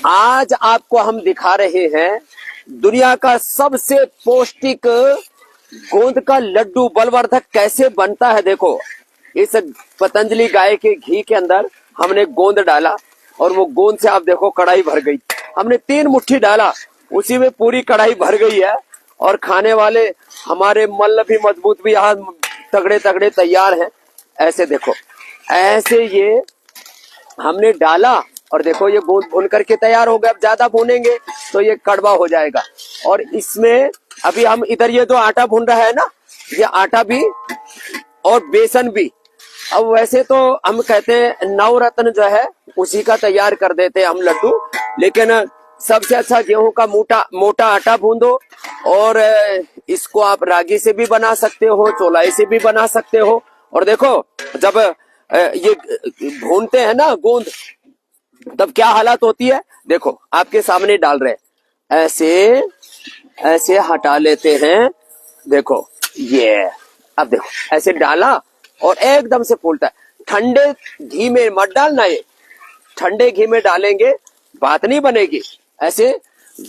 आज आपको हम दिखा रहे हैं दुनिया का सबसे पौष्टिक गोंद का लड्डू बलवर्धक कैसे बनता है। देखो, इस पतंजलि गाय के घी के अंदर हमने गोंद डाला और वो गोंद से आप देखो कढ़ाई भर गई। हमने 3 मुट्ठी डाला, उसी में पूरी कढ़ाई भर गई है। और खाने वाले हमारे मल्ल भी मजबूत भी यहाँ तगड़े तगड़े तैयार हैं। ऐसे देखो, ऐसे ये हमने डाला और देखो ये गोंद भून करके तैयार हो गया। अब ज्यादा भूनेंगे तो ये कड़वा हो जाएगा। और इसमें अभी हम इधर ये जो आटा भून रहा है ना, ये आटा भी और बेसन भी। अब वैसे तो हम कहते हैं नवरत्न जो है उसी का तैयार कर देते हैं हम लड्डू, लेकिन सबसे अच्छा गेहूं का मोटा आटा भून और इसको आप रागी से भी बना सकते हो, चौलाई से भी बना सकते हो। और देखो, जब ये भूनते हैं ना गोंद, तब क्या हालत होती है। देखो आपके सामने डाल रहे, ऐसे ऐसे हटा लेते हैं। देखो ये, अब देखो ऐसे डाला और एकदम से फूलता है। ठंडे घी में मत डालना, ये ठंडे घी में डालेंगे बात नहीं बनेगी। ऐसे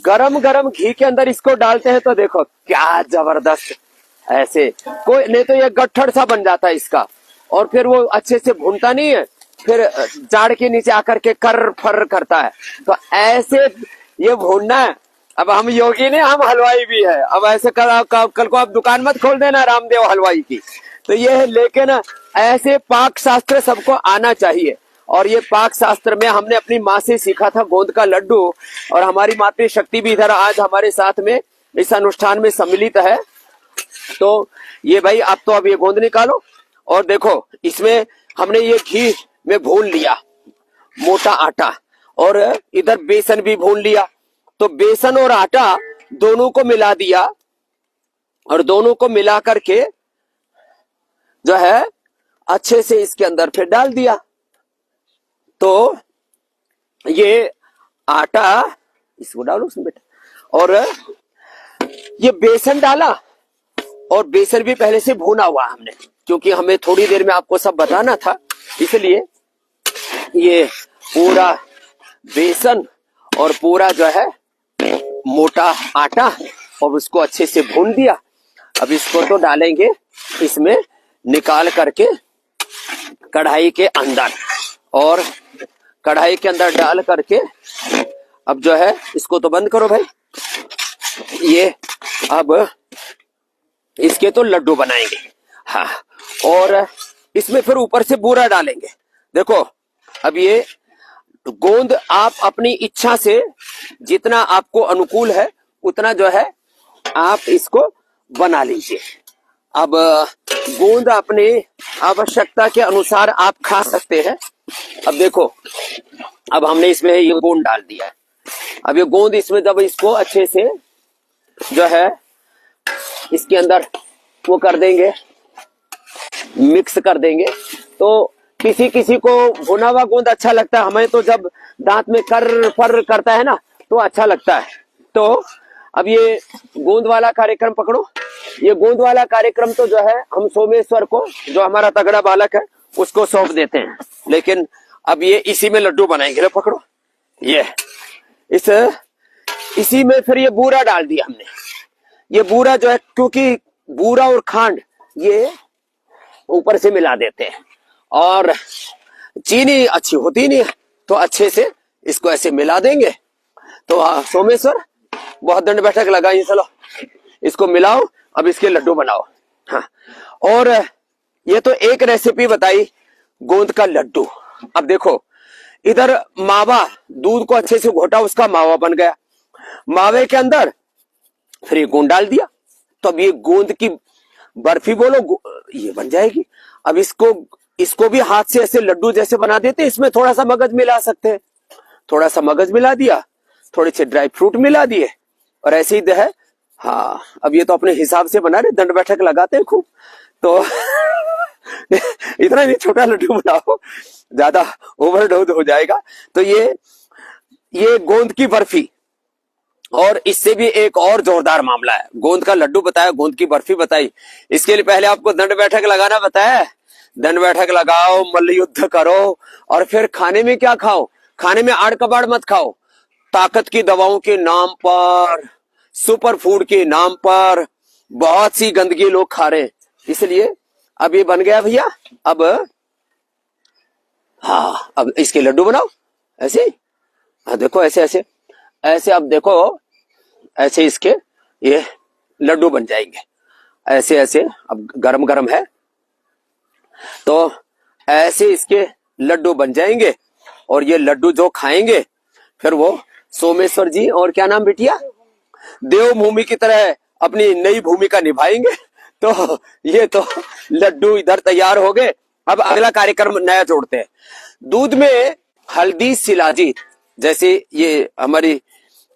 गरम गरम घी के अंदर इसको डालते हैं तो देखो क्या जबरदस्त, ऐसे कोई नहीं तो ये गट्ठड़ सा बन जाता है इसका, और फिर वो अच्छे से भूनता नहीं है, फिर जाड़ के नीचे आकर के कर फर करता है। तो ऐसे ये भूनना है। अब हम योगी नहीं, हम हलवाई भी है। अब ऐसे कल को आप दुकान मत खोल देना रामदेव हलवाई की। तो ये है, लेकिन ऐसे पाक शास्त्र सबको आना चाहिए। और ये पाक शास्त्र में हमने अपनी माँ से सीखा था गोंद का लड्डू, और हमारी मातृशक्ति भी इधर आज हमारे साथ में इस अनुष्ठान में सम्मिलित है। तो ये भाई आप तो अब ये गोंद निकालो और देखो, इसमें हमने ये घी में भून लिया मोटा आटा, और इधर बेसन भी भून लिया। तो बेसन और आटा दोनों को मिला दिया और दोनों को मिला करके जो है अच्छे से इसके अंदर फिर डाल दिया। तो ये आटा, इसको डालो उसमें बेटा, और ये बेसन डाला, और बेसन भी पहले से भुना हुआ हमने, क्योंकि हमें थोड़ी देर में आपको सब बताना था, इसलिए ये पूरा बेसन और पूरा जो है मोटा आटा, और उसको अच्छे से भून दिया। अब इसको तो डालेंगे इसमें निकाल करके कढ़ाई के अंदर, और कढ़ाई के अंदर डाल करके अब जो है इसको तो बंद करो भाई। ये अब इसके तो लड्डू बनाएंगे, हाँ, और इसमें फिर ऊपर से बूरा डालेंगे। देखो, अब ये गोंद आप अपनी इच्छा से जितना आपको अनुकूल है उतना जो है आप इसको बना लीजिए। अब गोंद अपने आवश्यकता के अनुसार आप खा सकते हैं। अब देखो, अब हमने इसमें ये गोंद डाल दिया है। अब ये गोंद इसमें जब इसको अच्छे से जो है इसके अंदर वो कर देंगे, मिक्स कर देंगे, तो किसी किसी को भुना हुआ गोंद अच्छा लगता है। हमें तो जब दांत में कर फर करता है ना तो अच्छा लगता है। तो अब ये गोंद वाला कार्यक्रम पकड़ो। ये गोंद वाला कार्यक्रम तो जो है हम सोमेश्वर को, जो हमारा तगड़ा बालक है, उसको सौंप देते हैं। लेकिन अब ये इसी में लड्डू बनाएंगे। पकड़ो, ये इसी में फिर ये बूरा डाल दिया हमने। ये बूरा जो है, क्योंकि बूरा और खांड ये ऊपर से मिला देते हैं, और चीनी अच्छी होती नहीं है, तो अच्छे से इसको ऐसे मिला देंगे। तो सोमेश्वर बहुत दंड बैठक लगाइए, चलो इसको मिलाओ, अब इसके लड्डू बनाओ। हाँ, और ये तो एक रेसिपी बताई गोंद का लड्डू। अब देखो, इधर मावा, दूध को अच्छे से घोटा, उसका मावा बन गया। मावे के अंदर फिर ये गोंद डाल दिया, तो अब ये गोंद की बर्फी बोलो, ये बन जाएगी। अब इसको भी हाथ से ऐसे लड्डू जैसे बना देते। इसमें थोड़ा सा मगज मिला सकते हैं, थोड़ा सा मगज मिला दिया, थोड़े से ड्राई फ्रूट मिला दिए, और ऐसे ही है। हाँ, अब ये तो अपने हिसाब से बना रहे, दंड बैठक लगाते हैं खूब। तो इतना नहीं, छोटा लड्डू बनाओ, ज्यादा ओवरडोज हो जाएगा। तो ये गोंद की बर्फी, और इससे भी एक और जोरदार मामला है। गोंद का लड्डू बताया, गोंद की बर्फी बताई, इसके लिए पहले आपको दंड बैठक लगाना बताया। दंड बैठक लगाओ, मल्ल युद्ध करो, और फिर खाने में क्या खाओ, खाने में आड़ कबाड़ मत खाओ। ताकत की दवाओं के नाम पर, सुपर फूड के नाम पर बहुत सी गंदगी लोग खा रहे हैं। इसलिए अब ये बन गया भैया, अब हाँ अब इसके लड्डू बनाओ ऐसे। हाँ देखो ऐसे ऐसे ऐसे, अब देखो ऐसे इसके ये लड्डू बन जाएंगे ऐसे ऐसे। अब गरम गरम है तो ऐसे इसके लड्डू बन जाएंगे, और ये लड्डू जो खाएंगे फिर वो सोमेश्वर जी और क्या नाम बिटिया, देवभूमि की तरह अपनी नई भूमिका निभाएंगे। तो ये तो लड्डू इधर तैयार हो गए। अब अगला कार्यक्रम नया जोड़ते हैं। दूध में हल्दी शिलाजीत, जैसे ये हमारी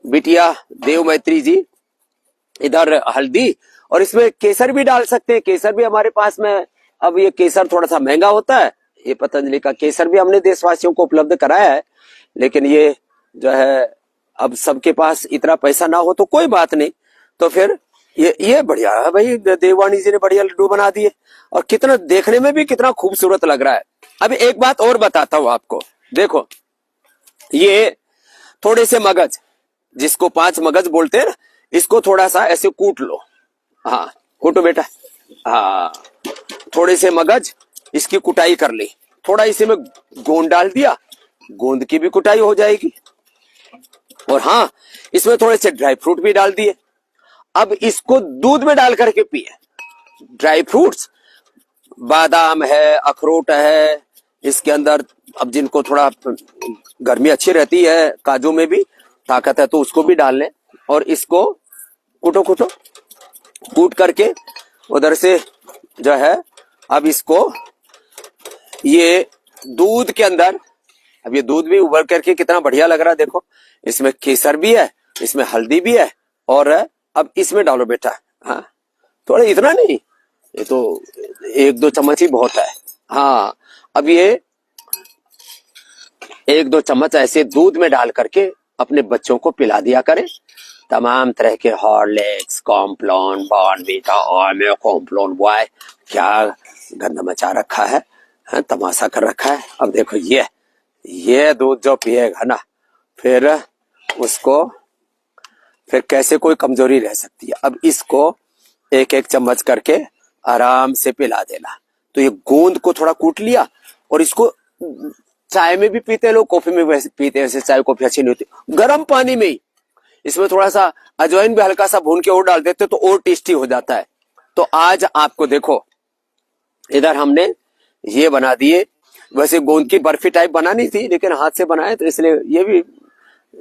बिटिया देव मैत्री जी, इधर हल्दी और इसमें केसर भी डाल सकते हैं। केसर भी हमारे पास में, अब ये केसर थोड़ा सा महंगा होता है, ये पतंजलि का केसर भी हमने देशवासियों को उपलब्ध कराया है, लेकिन ये जो है अब सबके पास इतना पैसा ना हो तो कोई बात नहीं। तो फिर ये बढ़िया है भाई, देववाणी जी ने बढ़िया लड्डू बना दिए और कितना देखने में भी कितना खूबसूरत लग रहा है। अब एक बात और बताता हूं आपको, देखो ये थोड़े से मगज, जिसको 5 मगज बोलते हैं ना, इसको थोड़ा सा ऐसे कूट लो। हाँ कूटो बेटा, हाँ थोड़े से मगज इसकी कुटाई कर ली, थोड़ा इसी में गोंद डाल दिया, गोंद की भी कुटाई हो जाएगी। और हाँ इसमें थोड़े से ड्राई फ्रूट भी डाल दिए। अब इसको दूध में डाल करके पिए। ड्राई फ्रूट्स, बादाम है, अखरोट है इसके अंदर। अब जिनको थोड़ा गर्मी अच्छी रहती है, काजू में भी ताकत है, तो उसको भी डाल लें। और इसको कूटो कूटो, कूट करके उधर से जो है अब इसको ये दूध के अंदर, अब ये दूध भी उबल करके कितना बढ़िया लग रहा है, देखो इसमें केसर भी है, इसमें हल्दी भी है, और अब इसमें डालो बेटा। हाँ थोड़ा, इतना नहीं, ये तो 1-2 चम्मच ही बहुत है। हाँ अब ये 1-2 चम्मच ऐसे दूध में डाल करके अपने बच्चों को पिला दिया करें। तमाम तरह के Horlicks, Complan, Bournvita, Oreo, Complan, boy, क्या गंद मचा रखा है, तमाशा कर रखा है। अब देखो ये दूध जो पिएगा ना, फिर उसको फिर कैसे कोई कमजोरी रह सकती है। अब इसको 1-1 चम्मच करके आराम से पिला देना। तो ये गोंद को थोड़ा कूट लिया, और इसको चाय में भी पीते हैं लोग, कॉफी में वैसे पीते हैं, चाय कॉफी अच्छी नहीं होती, गर्म पानी में ही इसमें थोड़ा सा अजवाइन भी हल्का सा भून के और डाल देते तो और टेस्टी हो जाता है। तो आज आपको देखो इधर हमने ये बना दिए, वैसे गोंद की बर्फी टाइप बनानी थी लेकिन हाथ से बनाए तो इसलिए ये भी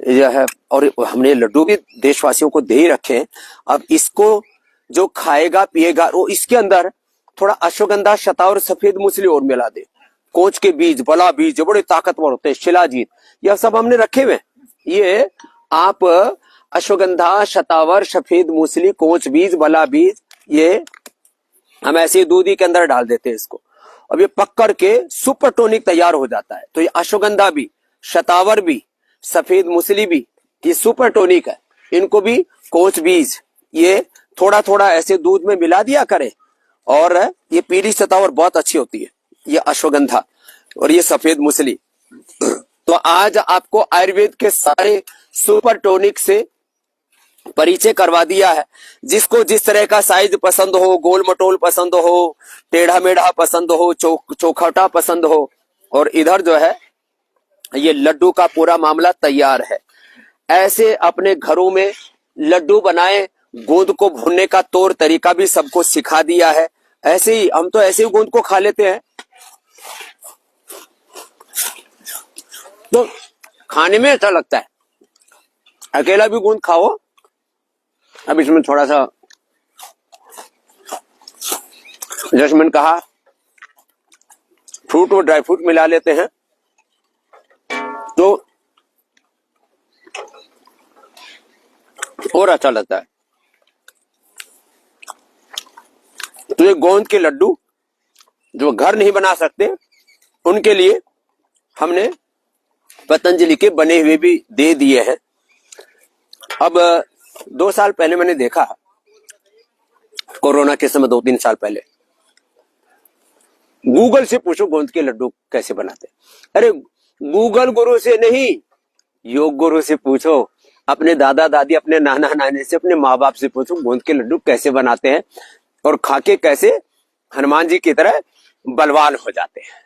यह है। और हमने लड्डू भी देशवासियों को दे ही रखे हैं। अब इसको जो खाएगा पिएगा वो इसके अंदर थोड़ा अश्वगंधा, शतावर, सफेद मूसली और मिला दे। कोच के बीज, बला बीज बड़े ताकतवर होते हैं, शिलाजीत, यह सब हमने रखे हुए। ये आप अश्वगंधा, शतावर, सफेद मूसली, कोच बीज, बला बीज, ये हम ऐसे दूध ही के अंदर डाल देते हैं इसको। अब ये पक करके सुपर टॉनिक तैयार हो जाता है। तो ये अश्वगंधा भी, शतावर भी, सफेद मूसली भी, ये सुपर टॉनिक है। इनको भी कोच बीज ये थोड़ा थोड़ा ऐसे दूध में मिला दिया करें। और ये पीली शतावर बहुत अच्छी होती है, ये अश्वगंधा और ये सफेद मूसली। तो आज आपको आयुर्वेद के सारे सुपर टॉनिक से परिचय करवा दिया है। जिसको जिस तरह का साइज पसंद हो, गोल मटोल पसंद हो, टेढ़ा मेढ़ा पसंद हो, चौखटा पसंद हो, और इधर जो है ये लड्डू का पूरा मामला तैयार है। ऐसे अपने घरों में लड्डू बनाएं। गोंद को भूनने का तौर तरीका भी सबको सिखा दिया है। ऐसे ही हम तो ऐसे ही गोंद को खा लेते हैं, तो खाने में अच्छा लगता है। अकेला भी गोंद खाओ। अब इसमें थोड़ा सा, जैसे मैंने कहा, फ्रूट और ड्राई फ्रूट मिला लेते हैं तो और अच्छा लगता है। तो ये गोंद के लड्डू जो घर नहीं बना सकते उनके लिए हमने पतंजलि के बने हुए भी दे दिए हैं। अब 2 साल पहले मैंने देखा, कोरोना के समय 2-3 साल पहले, गूगल से पूछो गोंद के लड्डू कैसे बनाते। अरे गूगल गुरु से नहीं, योग गुरु से पूछो, अपने दादा दादी, अपने नाना नानी से, अपने माँ बाप से पूछो गोंद के लड्डू कैसे बनाते हैं और खा के कैसे हनुमान जी की तरह बलवान हो जाते हैं।